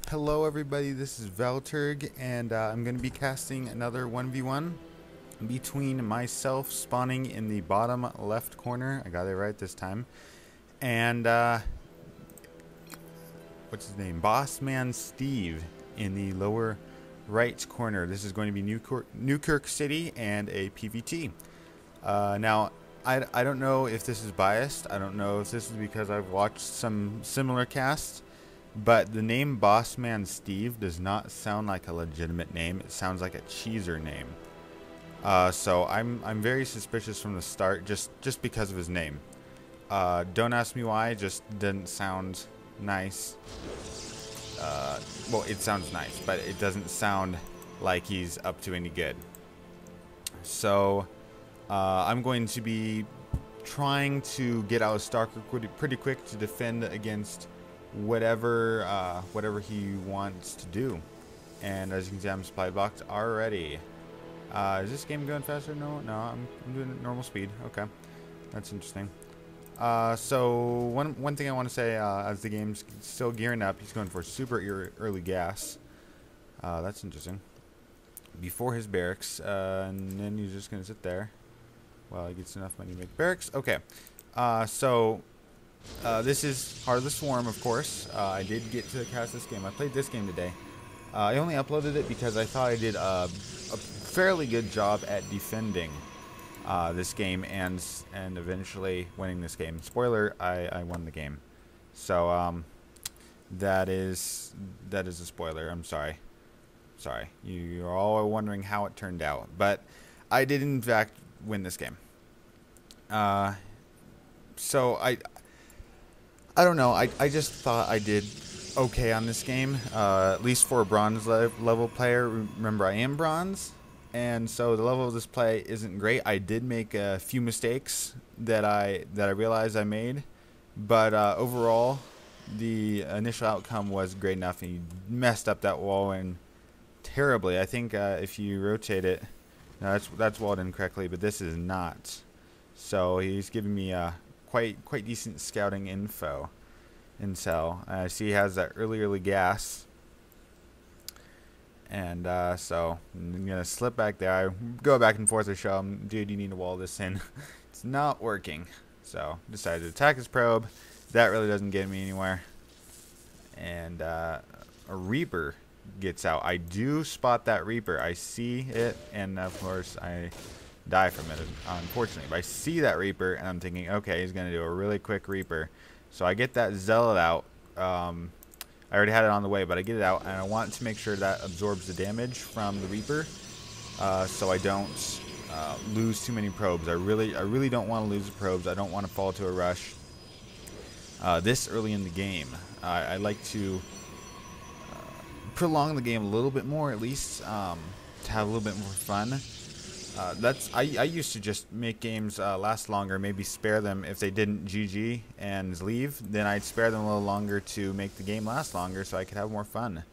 Hello everybody, this is Valturg, and I'm going to be casting another 1v1 between myself spawning in the bottom left corner, I got it right this time, and what's his name, BossManSteve in the lower right corner. This is going to be Newkirk City and a PvT. Now, I don't know if this is biased, I don't know if this is because I've watched some similar casts, but the name BossManSteve does not sound like a legitimate name. It sounds like a cheeser name. So I'm very suspicious from the start, just because of his name. Don't ask me why. It just didn't sound nice. Well, it sounds nice, but it doesn't sound like he's up to any good. So I'm going to be trying to get out of StarCraft pretty quick to defend against whatever he wants to do. And as you can see, I'm supply blocked already. Is this game going faster? No, I'm doing it normal speed. Okay, that's interesting. So one thing I want to say, as the game's still gearing up, he's going for super early gas. That's interesting. Before his barracks, and then he's just gonna sit there while he gets enough money to make barracks. Okay, so this is Heart of the Swarm, of course. I did get to cast this game. I played this game today. I only uploaded it because I thought I did a fairly good job at defending this game and eventually winning this game. Spoiler: I won the game. So that is a spoiler. I'm sorry. You're all wondering how it turned out, but I did in fact win this game. So I don't know. I just thought I did okay on this game, at least for a bronze level player. Remember, I am bronze, and so the level of this play isn't great. I did make a few mistakes that I realized I made, but overall, the initial outcome was great enough. And you messed up that wall and terribly. I think if you rotate it, no, that's walled in correctly, but this is not. So he's giving me quite decent scouting intel. I see he has that early gas, and so I'm gonna slip back there. I go back and forth to show him, dude, you need to wall this in. It's not working. So decided to attack his probe. That really doesn't get me anywhere. And a Reaper gets out. I do spot that Reaper. I see it, and of course I die from it, unfortunately. But I see that Reaper, and I'm thinking, okay, he's going to do a really quick Reaper. So I get that Zealot out. I already had it on the way, but I get it out, and I want to make sure that absorbs the damage from the Reaper, so I don't lose too many probes. I really don't want to lose the probes. I don't want to fall to a rush this early in the game. I like to prolong the game a little bit more, at least, to have a little bit more fun. I used to just make games last longer, maybe spare them if they didn't GG and leave, then I'd spare them a little longer to make the game last longer so I could have more fun.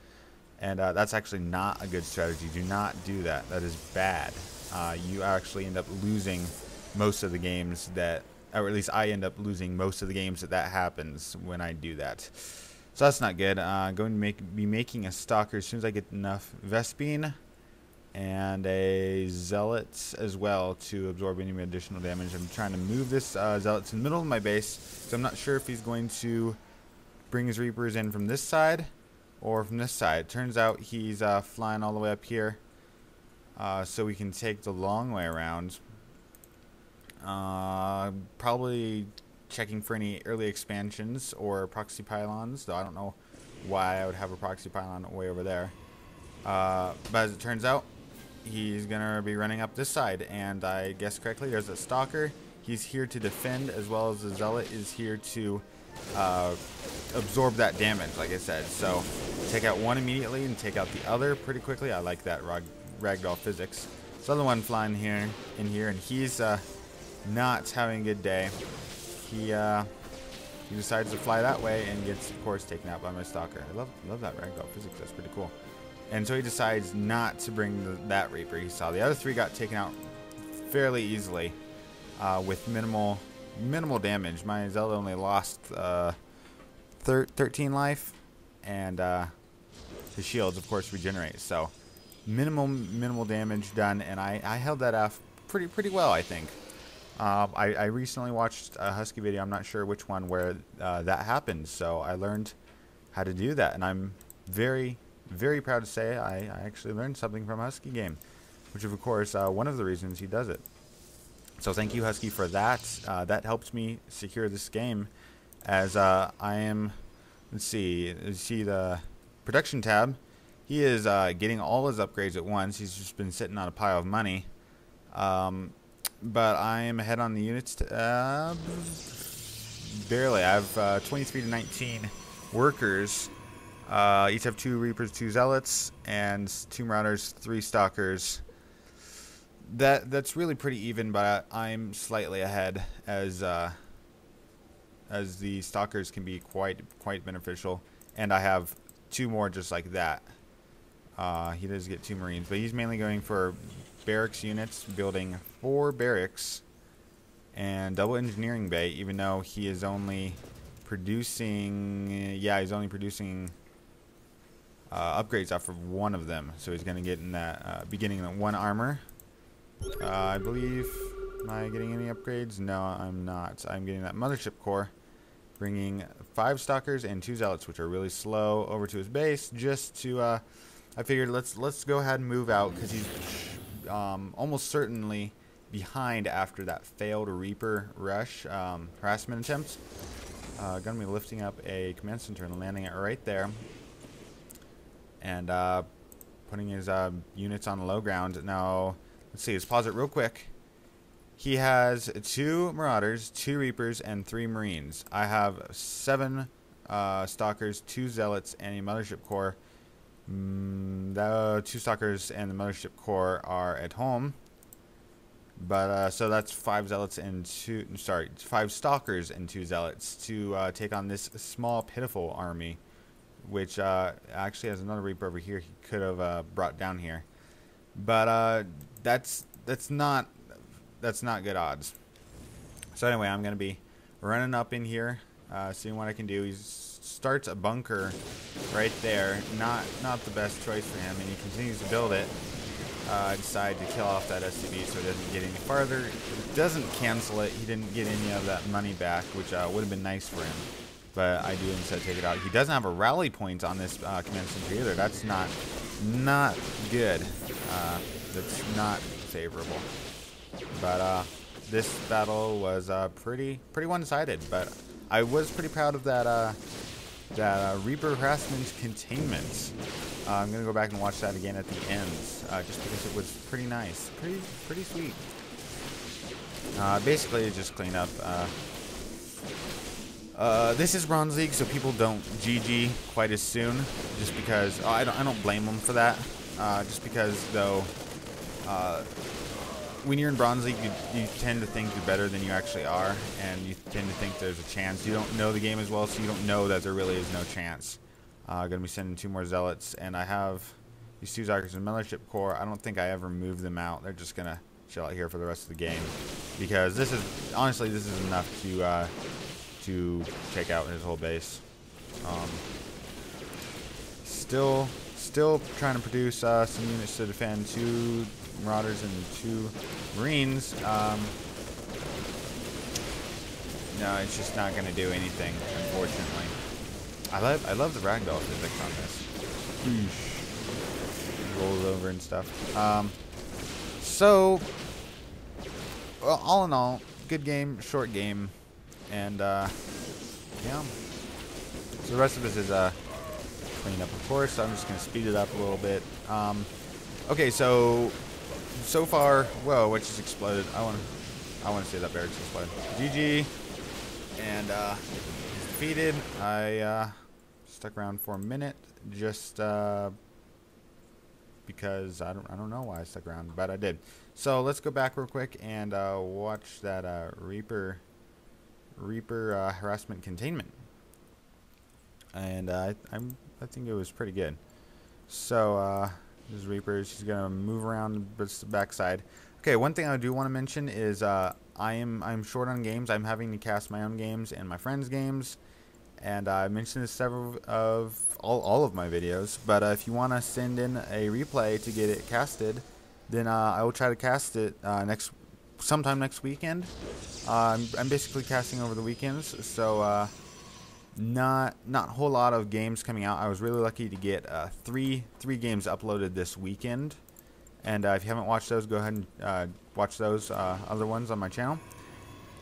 And that's actually not a good strategy. Do not do that. That is bad. You actually end up losing most of the games that, or at least I end up losing most of the games that happens when I do that. So that's not good. I'm going to be making a Stalker as soon as I get enough Vespene and a Zealot as well to absorb any additional damage. I'm trying to move this Zealot to the middle of my base, so I'm not sure if he's going to bring his Reapers in from this side or from this side. Turns out he's flying all the way up here, so we can take the long way around. Probably checking for any early expansions or proxy pylons, though I don't know why I would have a proxy pylon way over there. But as it turns out, he's gonna be running up this side, and I guessed correctly. There's a Stalker. He's here to defend, as well as the Zealot is here to absorb that damage, like I said. So take out one immediately and take out the other pretty quickly. I like that ragdoll physics. This other one flying in here, and he's not having a good day. He decides to fly that way and gets, of course, taken out by my Stalker. I love that ragdoll physics. That's pretty cool. And so he decides not to bring that Reaper. He saw the other three got taken out fairly easily with minimal damage. My Zelda only lost 13 life, and his shields, of course, regenerate. So minimal damage done, and I held that off pretty well, I think. I recently watched a Husky video, I'm not sure which one, where that happened. So I learned how to do that, and I'm very proud to say I actually learned something from a Husky game, which is, of course, one of the reasons he does it. So thank you, Husky, for that. That helped me secure this game, as I am, let's see the production tab. He is getting all his upgrades at once. He's just been sitting on a pile of money. But I am ahead on the units. Barely. I have 23 to 19 workers. Each have 2 Reapers, 2 Zealots, and 2 Marauders, 3 Stalkers. That's really pretty even, but I'm slightly ahead, as the Stalkers can be quite beneficial, and I have 2 more just like that. He does get 2 Marines, but he's mainly going for barracks units, building 4 barracks and double engineering bay, even though he is only producing, he's only producing upgrades off of 1 of them. So he's going to get in that beginning of 1 armor. I believe, am I getting any upgrades? No, I'm not. I'm getting that mothership core, bringing 5 Stalkers and 2 Zealots, which are really slow, over to his base, just to, I figured let's go ahead and move out, because he's almost certainly behind after that failed Reaper rush harassment attempt. Gonna be lifting up a command center and landing it right there, and putting his units on the low ground. Now, let's see, let's pause it real quick. He has 2 Marauders, 2 Reapers, and 3 Marines. I have 7 Stalkers, 2 Zealots, and a Mothership Core. The 2 Stalkers and the Mothership Core are at home. But, so that's 5 Zealots and 5 Stalkers and 2 Zealots to take on this small, pitiful army, which actually has another Reaper over here he could have brought down here. But that's not good odds. So anyway, I'm gonna be running up in here, seeing what I can do. He starts a bunker right there. Not the best choice for him, and he continues to build it. Decide to kill off that SCV so it doesn't get any farther. It doesn't cancel it. He didn't get any of that money back, which would have been nice for him. But I do instead take it out. He doesn't have a rally point on this command center either. That's not good. That's not favorable. But this battle was pretty one-sided. But I was pretty proud of that Reaper harassment containment. I'm gonna go back and watch that again at the end, just because it was pretty nice, pretty sweet. Basically, just clean up. This is Bronze League, so people don't GG quite as soon, just because I don't blame them for that. Just because though, when you're in Bronze League, you tend to think you're better than you actually are, and you tend to think there's a chance. You don't know the game as well, so you don't know that there really is no chance. Gonna be sending 2 more Zealots, and I have these 2 Stalkers and Mothership Core. I don't think I ever move them out. They're just gonna chill out here for the rest of the game, because this is honestly enough to take out his whole base. Still trying to produce some units to defend 2 Marauders and 2 Marines. No, it's just not going to do anything, unfortunately. I love the ragdoll physics on this. Rolls over and stuff. So, well, all in all, good game, short game, and yeah. So the rest of this is clean up, of course. So I'm just going to speed it up a little bit. Okay, so far, whoa, what just exploded? I want to see that barracks explode. GG, and he's defeated. I stuck around for a minute just because I don't know why I stuck around, but I did. So let's go back real quick and watch that Reaper harassment containment, and I think it was pretty good. So this Reaper, she's gonna move around the backside. Okay, one thing I do want to mention is I'm short on games. I'm having to cast my own games and my friends' games, And I mentioned this several of all of my videos, but if you want to send in a replay to get it casted, then I will try to cast it sometime next weekend. I'm basically casting over the weekends, so not a whole lot of games coming out. I was really lucky to get three games uploaded this weekend, and if you haven't watched those, go ahead and watch those other ones on my channel.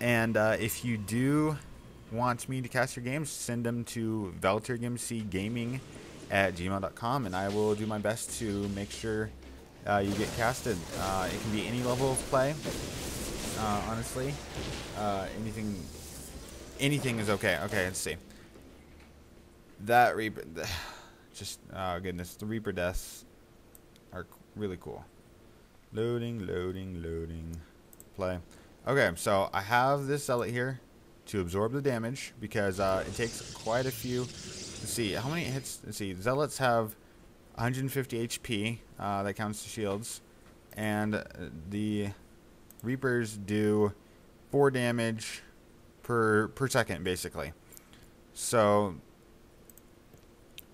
And if you do want me to cast your games, send them to valturgmcgaming@gmail.com, and I will do my best to make sure you get casted. It can be any level of play. Honestly, anything is okay. Okay, let's see. That Reaper, just oh goodness, the Reaper deaths are really cool. Loading, play. Okay, so I have this zealot here to absorb the damage because it takes quite a few. Let's see how many hits. Let's see. Zealots have 150 HP. That counts the shields, and the Reapers do 4 damage per second, basically. So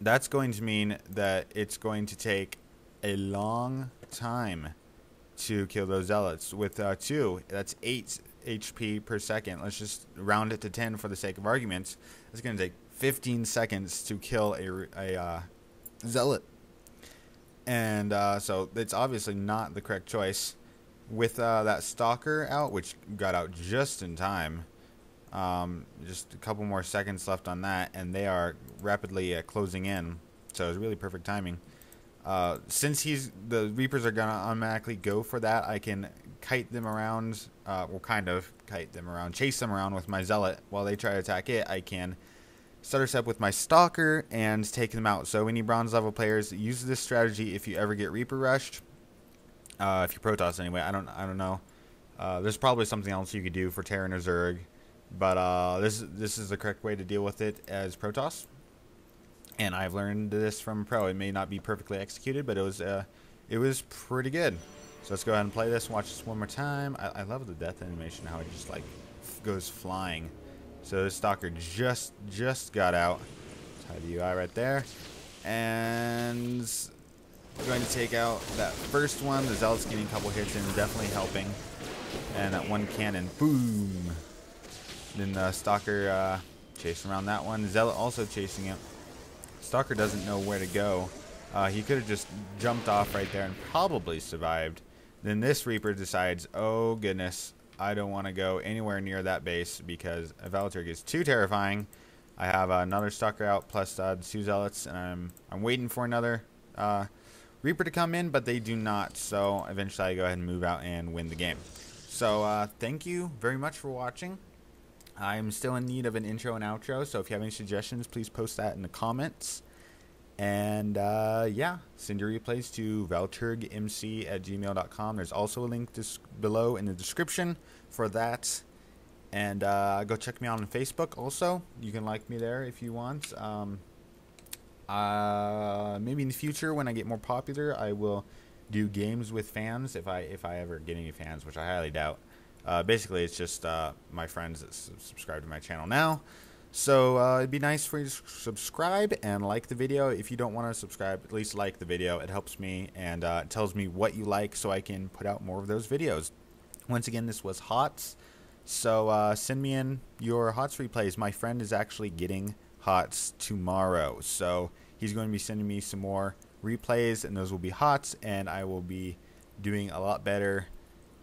that's going to mean that it's going to take a long time to kill those zealots. With 2, that's 8 HP per second. Let's just round it to 10 for the sake of arguments. It's going to take 15 seconds to kill a zealot. And so it's obviously not the correct choice. With that stalker out, which got out just in time, just a couple more seconds left on that, and they are rapidly closing in. So it's really perfect timing. Since the Reapers are gonna automatically go for that, I can kite them around, well, kind of kite them around, chase them around with my zealot while they try to attack it. I can start us up with my stalker and take them out. So any bronze level players use this strategy if you ever get Reaper rushed. If you Protoss anyway, I don't know. There's probably something else you could do for Terran or Zerg, but this is the correct way to deal with it as Protoss. And I've learned this from pro. It may not be perfectly executed, but it was pretty good. So let's go ahead and play this and watch this one more time. I love the death animation, how it just like goes flying. So this stalker just got out. Tie the UI right there, and we're going to take out that first one. The zealot's getting a couple hits and definitely helping. And that one cannon, boom. Then the stalker chasing around that one. Zealot also chasing it. Stalker doesn't know where to go. He could have just jumped off right there and probably survived. Then this Reaper decides, oh goodness, I don't want to go anywhere near that base because Valturg is too terrifying. I have another Stalker out plus the 2 Zealots, and I'm waiting for another Reaper to come in, but they do not. So eventually I go ahead and move out and win the game. So thank you very much for watching. I'm still in need of an intro and outro, so if you have any suggestions, please post that in the comments. And yeah, send your replays to valturgmc@gmail.com. There's also a link below in the description for that. And go check me out on Facebook also. You can like me there if you want. Maybe in the future when I get more popular, I will do games with fans if I ever get any fans, which I highly doubt. Basically, it's just my friends that subscribe to my channel now. So it'd be nice for you to subscribe and like the video. If you don't want to subscribe, at least like the video. It helps me and it tells me what you like so I can put out more of those videos. Once again, this was HOTS. So send me in your HOTS replays. My friend is actually getting HOTS tomorrow. So he's going to be sending me some more replays, and those will be HOTS, and I will be doing a lot better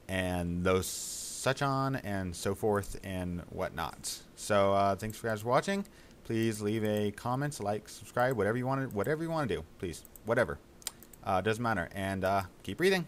and those such on and so forth and whatnot. So thanks for guys for watching. Please leave a comment, like, subscribe, whatever you want to do, please, whatever. Doesn't matter. And keep breathing.